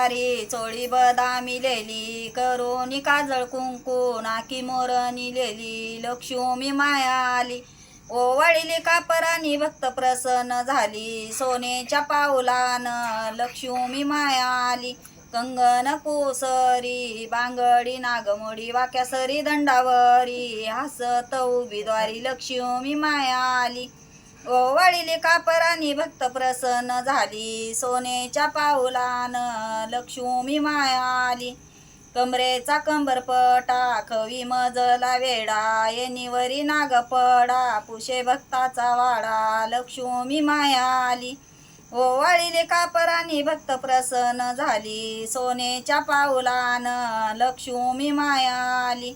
शृंगारी चोळी बदामी लेली करोनी काजळ कुंकू नाकी मोरणी लेली लक्ष्मी माया आली ओवाळीली कापरानी भक्त प्रसन्न झाली सोनेच्या पाऊलान लक्ष्मी माया आली कंगन कुसरी बांगडी नागमोडी वाक्यासरी दंडावरी हसत उभी द्वारी लक्ष्मी माया आली ओवाळीली कापरानी भक्त प्रसन्न झाली सोनेच्या पाऊलान लक्ष्मी माया आली कमरेचा कंबरपटा खवी मजला वेडा येणीवरी नागपडा पुशे भक्ताचा वाडा लक्ष्मी माया आली ओवाळीले कापरानी भक्त प्रसन्न झाली सोनेच्या पाऊलान लक्ष्मी माया आली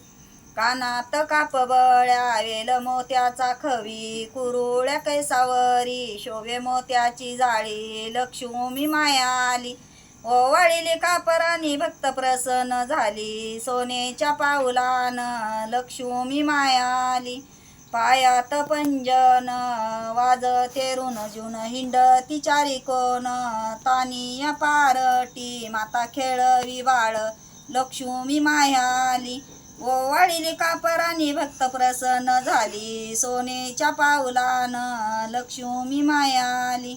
कानात कापबळ्या वेल मोत्याचा खवी कुरुळ्या कैसावरी शोभे मोत्याची जाळी लक्ष्मी माया आली ओवाळीले कापरानी भक्त प्रसन्न झाली सोनेच्या पाऊलान लक्ष्मी माया आली पायात पंजन वाजते रुणजुन हिंडती चारी कोण तानिया पारटी माता खेळवी बाळ लक्ष्मी माया आली ओवाळीली कापरानी भक्त प्रसन्न झाली सोनेच्या पाऊलान लक्ष्मी माया आली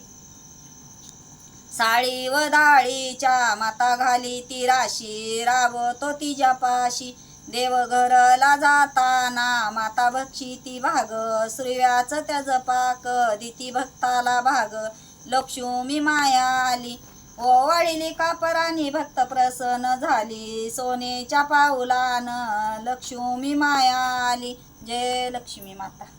साळी व डाळीच्या माता घाली ती राशी राबतो तिच्या पाशी देवघरला जाताना माता बक्षी ती भाग श्रीव्याच त्याच पाक दिती भक्ताला भाग लक्ष्मी माया आली ओवाळीली कापरानी भक्त प्रसन्न झाली सोनेच्या पाऊलान लक्ष्मी माया आली जय लक्ष्मी माता।